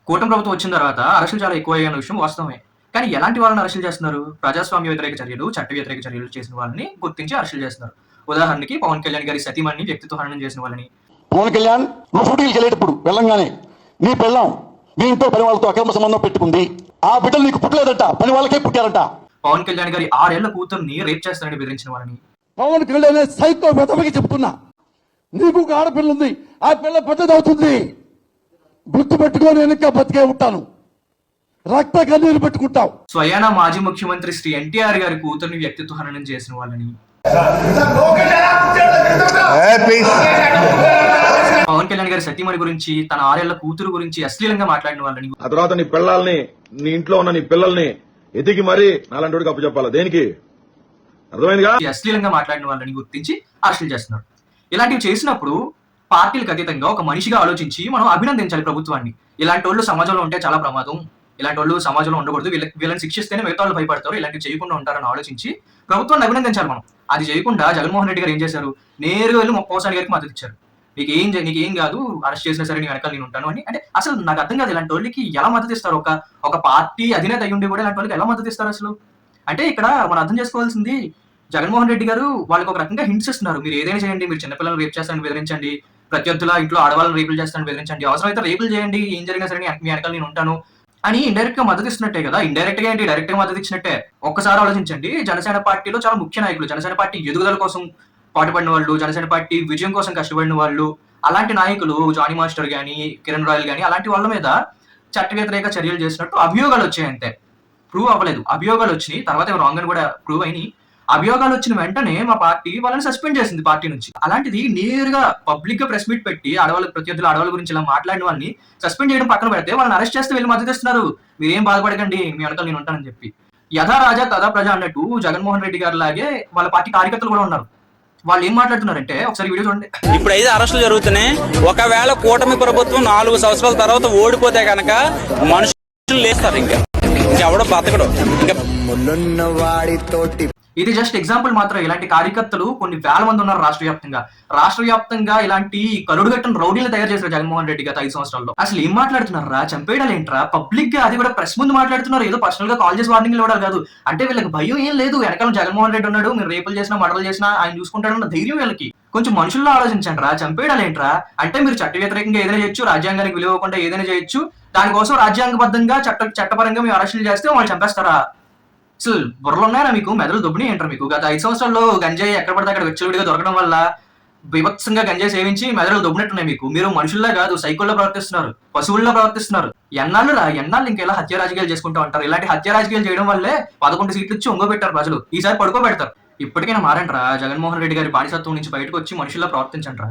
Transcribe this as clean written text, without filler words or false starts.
కూటమి ప్రభుత్వం వచ్చిన తర్వాత అరెస్టులు చాలా ఎక్కువయ్యాయన్న విషయం వాస్తవమే. కానీ ఎలాంటి వాళ్ళని అరెస్టులు చేస్తున్నారు? ప్రజాస్వామ్య వ్యతిరేక చర్యలు, చట్ట వ్యతిరేక చర్యలు చేసిన వాళ్ళని గుర్తించి అరెస్టులు చేస్తున్నారు. ఉదాహరణకి పవన్ కళ్యాణ్ గారి సతీమణిని వ్యక్తిత్వ హననం చేసిన వాళ్ళని. పవన్ కళ్యాణ్ నువ్వు షూటింగ్కి వెళ్ళేటప్పుడు వెళ్ళంగానే నీ పెళ్ళాం మీ ఇంట్లో పని వాళ్ళతో అక్రమ సంబంధం పెట్టుకుంది. ఆ బిడ్డలు నీకు పుట్టలేదట, పని వాళ్ళకే పుట్టారట. పవన్ కళ్యాణ్ గారి 6 ఏళ్ల కూతుర్ని రేప్ చేస్తారని బెదిరించిన వాళ్ళని. పవన్ కళ్యాణ్ సైకో మెతమకి చెప్తున్నా, నీకు ఒక ఆడపిల్ల ఉంది, ఆ పిల్ల పెద్దదవుతుంది, గుర్తు పెట్టుకొని వెనక బతికే ఉంటాను, రక్త కన్నీరు పెట్టుకుంటావు. స్వయానా మాజీ ముఖ్యమంత్రి శ్రీ ఎన్టీఆర్ గారి కూతుర్ని వ్యక్తిత్వ హననం చేసిన వాళ్ళని. పవన్ కళ్యాణ్ గారి సతీమణి గురించి, తన 6 ఏళ్ల కూతురు గురించి అశ్లీలంగా మాట్లాడిన వాళ్ళని. ఆ తర్వాత నీ పిల్లల్ని, నీ ఇంట్లో ఉన్న నీ పిల్లల్ని ఎదిగి మరీ నాలంటి అప్పు చెప్పాలా? దేనికి? అర్థమైందిగా? అశ్లీలంగా మాట్లాడిన వాళ్ళని గుర్తించి అరెస్టులు చేస్తున్నారు. ఇలాంటివి చేసినప్పుడు పార్టీలకు అతీతంగా ఒక మనిషిగా ఆలోచించి మనం అభినందించాలి ప్రభుత్వాన్ని. ఇలాంటి వాళ్ళు సమాజంలో ఉంటే చాలా ప్రమాదం, ఇలాంటి వాళ్ళు సమాజంలో ఉండకూడదు, వీళ్ళని శిక్షిస్తేనే మిగతా వాళ్ళు భయపడతారు, ఇలాంటివి చేయకుండా ఉంటారని ఆలోచించి ప్రభుత్వాన్ని అభినందించాలి మనం. అది చేయకుండా జగన్మోహన్ రెడ్డి గారు ఏం చేశారు? నేరుగా వెళ్ళి పవన్ గారికి మద్దతు ఇచ్చారు. నీకేం కాదు, అరెస్ట్ చేసినా సరే నీ వెనకాల నేను ఉంటాను అని. అంటే అసలు నాకు అర్థం కాదు, ఇలాంటి వాళ్ళకి ఎలా మద్దతు ఇస్తారు? ఒక పార్టీ అధినేత అయ్యి ఉండి కూడా ఇలాంటి వాళ్ళకి ఎలా మద్దతు ఇస్తారు అసలు? అంటే ఇక్కడ మనం అర్థం చేసుకోవాల్సింది, జగన్మోహన్ రెడ్డి గారు వాళ్ళకి ఒక రకంగా హింట్స్ ఇస్తున్నారు. మీరు ఏదైనా చేయండి, మీరు చిన్నపిల్లలు రేపు చేస్తారని బెదిరించండి, ప్రత్యర్థుల ఇంట్లో ఆడవాళ్ళని రేపులు చేస్తారని బెదిరించండి, అవసరమైతే రేపులు చేయండి, ఏం జరిగినా సరే మీ వెనకాల నేను ఉంటాను అని ఇండైరెక్ట్ గా మద్దతు ఇస్తున్నట్టే కదా. ఇండైరెక్ట్ గా ఏంటి, డైరెక్ట్ గా మద్దతు ఇచ్చినట్టే. ఒక్కసారి ఆలోచించండి, జనసేన పార్టీలో చాలా ముఖ్య నాయకులు, జనసేన పార్టీ ఎదుగుదల కోసం పాటుపడిన వాళ్ళు, జనసేన పార్టీ విజయం కోసం కష్టపడిన వాళ్ళు, అలాంటి నాయకులు జానీ మాస్టర్ గానీ, కిరణ్ రాయల్ గానీ, అలాంటి వాళ్ళ మీద చట్ట వ్యతిరేక చర్యలు చేసినట్టు అభియోగాలు వచ్చాయి. అంతే, ప్రూవ్ అవ్వలేదు. అభియోగాలు వచ్చినాయి, తర్వాత రాంగ్ అని కూడా ప్రూవ్ అయినాయి. అభియోగాలు వచ్చిన వెంటనే మా పార్టీ వాళ్ళని సస్పెండ్ చేసింది పార్టీ నుంచి. అలాంటిది నేరుగా పబ్లిక్ గా ప్రెస్ మీట్ పెట్టి ప్రత్యర్థుల ఆడవాళ్ళ గురించి ఇలా మాట్లాడిన వాళ్ళని సస్పెండ్ చేయడం పక్కన పెడితే వాళ్ళని అరెస్ట్ చేస్తే వెళ్ళి మద్దతు ఇస్తున్నారు. మీరేం బాధపడకండి, మీ వెనకాల నేను ఉంటానని చెప్పి. యథా రాజా తథా ప్రజ అన్నట్టు జగన్మోహన్ రెడ్డి గారి లాగే వాళ్ళ పార్టీ కార్యకర్తలు కూడా ఉన్నారు. వాళ్ళు ఏం మాట్లాడుతున్నారంటే, ఒకసారి వీడియో చూడండి. ఇప్పుడు 5 అరెస్టులు జరుగుతున్నాయి. ఒకవేళ కూటమి ప్రభుత్వం 4 సంవత్సరాల తర్వాత ఓడిపోతే కనుక మనుషులు లేస్తారు, ఇంకా ఎవడో బతకడు. ఇది జస్ట్ ఎగ్జాంపుల్ మాత్రం. ఇలాంటి కార్యకర్తలు కొన్ని వేల మంది ఉన్నారు రాష్ట్ర వ్యాప్తంగా. ఇలాంటి కరుడుగట్టిన రౌడీలు తయారు చేశారు జగన్మోహన్ రెడ్డి గత 5 సంవత్సరాల్లో. అసలు ఏం మాట్లాడుతున్నారా? చంపేయడాలు ఏంట్రా? పబ్లిక్ గా, అది కూడా ప్రెస్ ముందు మాట్లాడుతున్నారు. ఏదో పర్సనల్ గా కాల్ చేసి వార్నింగ్ ఇవ్వడం కాదు. అంటే వీళ్ళకి భయం ఏం లేదు, వెనకాల జగన్మోహన్ రెడ్డి ఉన్నాడు, మీరు రేపులు చేసినా మర్డర్లు చేసినా ఆయన చూసుకుంటాడన్న ధైర్యం వీళ్ళకి. కొంచెం మనుషుల్లో ఆలోచించండి రా. చంపేయడాలు ఏంట్రా? అంటే మీరు చట్ట వ్యతిరేకంగా ఏదైనా చేయొచ్చు, రాజ్యాంగానికి విలువకుండా ఏదైనా చేయొచ్చు, దానికోసం రాజ్యాంగబద్ధంగా చట్టపరంగా మీరు అరెస్టులు చేస్తే వాళ్ళు చంపేస్తారా? అసలు బుర్రలు ఉన్నాయా మీకు? మెదలు దొబ్బినాయి ఏంటారు మీకు? గత 5 సంవత్సరాల్లో గంజాయి ఎక్కడ పడితే అక్కడ విచ్చలవిడిగా దొరకడం వల్ల బీభత్సంగా గంజాయి సేవించి మెదడు దొబ్బినట్టున్నాయి మీకు. మీరు మనుషుల్లా కాదు, సైకోల్లో ప్రవర్తిస్తున్నారు, పశువుల్లో ప్రవర్తిస్తున్నారు. ఎన్నాళ్ళు ఇంకెలా హత్య రాజకీయాలు చేసుకుంటూ ఉంటారు? ఇలాంటి హత్య రాజకీయాలు చేయడం వల్లే 11 సీట్లు ఇచ్చి ఒంగోబెట్టారు ప్రజలు. ఈసారి పడుకోబెడతారు. ఇప్పటికైనా మారండి రా. జగన్మోహన్ రెడ్డి గారి బానిసత్వం నుంచి బయటకు వచ్చి మనుషుల్లా ప్రవర్తించండి రా.